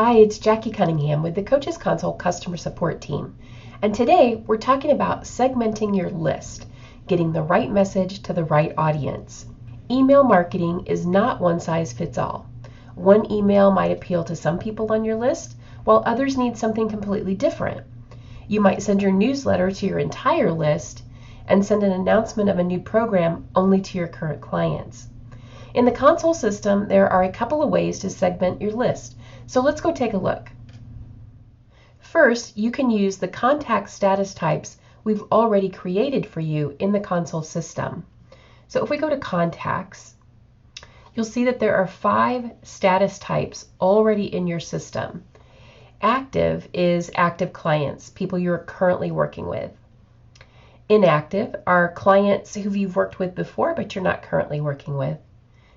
Hi, it's Jackie Cunningham with the Coaches Console Customer Support Team. And today we're talking about segmenting your list, getting the right message to the right audience. Email marketing is not one size fits all. One email might appeal to some people on your list, while others need something completely different. You might send your newsletter to your entire list and send an announcement of a new program only to your current clients. In the console system, there are a couple of ways to segment your list. So let's go take a look. First, you can use the contact status types we've already created for you in the console system. So if we go to contacts, you'll see that there are 5 status types already in your system. Active is active clients, people you're currently working with. Inactive are clients who you've worked with before but you're not currently working with.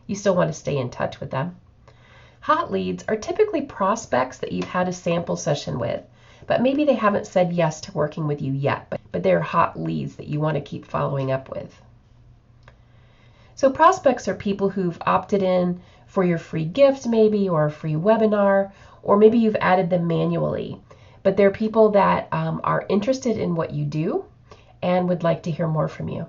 You still want to stay in touch with them. Hot leads are typically prospects that you've had a sample session with, but maybe they haven't said yes to working with you yet, but they're hot leads that you want to keep following up with. So prospects are people who've opted in for your free gift maybe, or a free webinar, or maybe you've added them manually, but they're people that are interested in what you do and would like to hear more from you.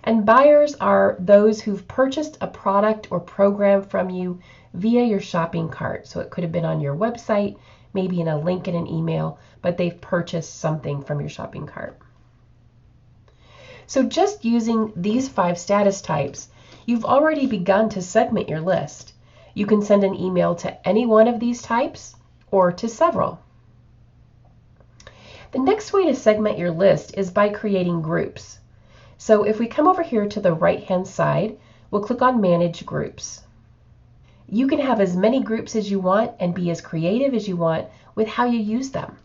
And buyers are those who've purchased a product or program from you via your shopping cart. So it could have been on your website, maybe in a link in an email, but they've purchased something from your shopping cart. So just using these 5 status types, you've already begun to segment your list. You can send an email to any one of these types or to several. The next way to segment your list is by creating groups. So if we come over here to the right-hand side, we'll click on Manage Groups. You can have as many groups as you want and be as creative as you want with how you use them.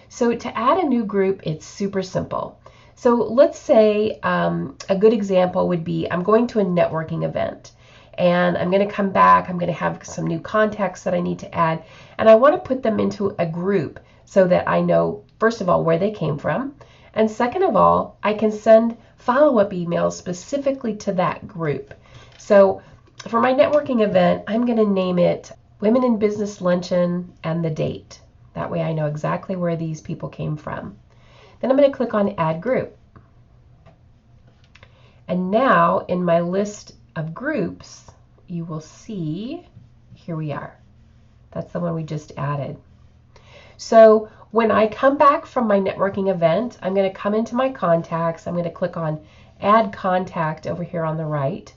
So to add a new group, it's super simple. So let's say a good example would be I'm going to a networking event and I'm going to come back, I'm going to have some new contacts that I need to add, and I want to put them into a group so that I know, first of all, where they came from, and second of all, I can send follow-up emails specifically to that group. So for my networking event, I'm going to name it Women in Business Luncheon and the date. That way I know exactly where these people came from. Then I'm going to click on Add Group. And now in my list of groups, you will see, here we are. That's the one we just added. So when I come back from my networking event, I'm going to come into my contacts. I'm going to click on Add Contact over here on the right.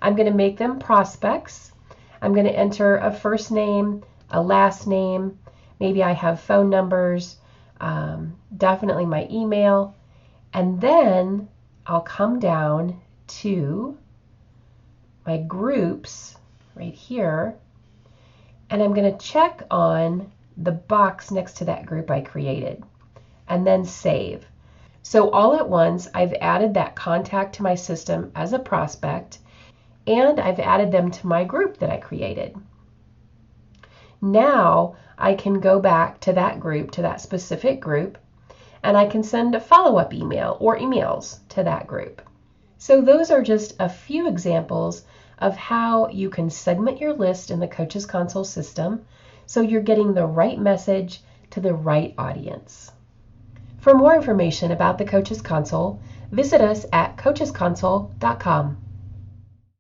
I'm going to make them prospects. I'm going to enter a first name, a last name. Maybe I have phone numbers, definitely my email. And then I'll come down to my groups right here, and I'm going to check on the box next to that group I created, and then save. So all at once, I've added that contact to my system as a prospect, and I've added them to my group that I created. Now I can go back to that group, to that specific group, and I can send a follow-up email or emails to that group. So those are just a few examples of how you can segment your list in the Coaches Console system so you're getting the right message to the right audience. For more information about the Coaches Console, visit us at coachesconsole.com.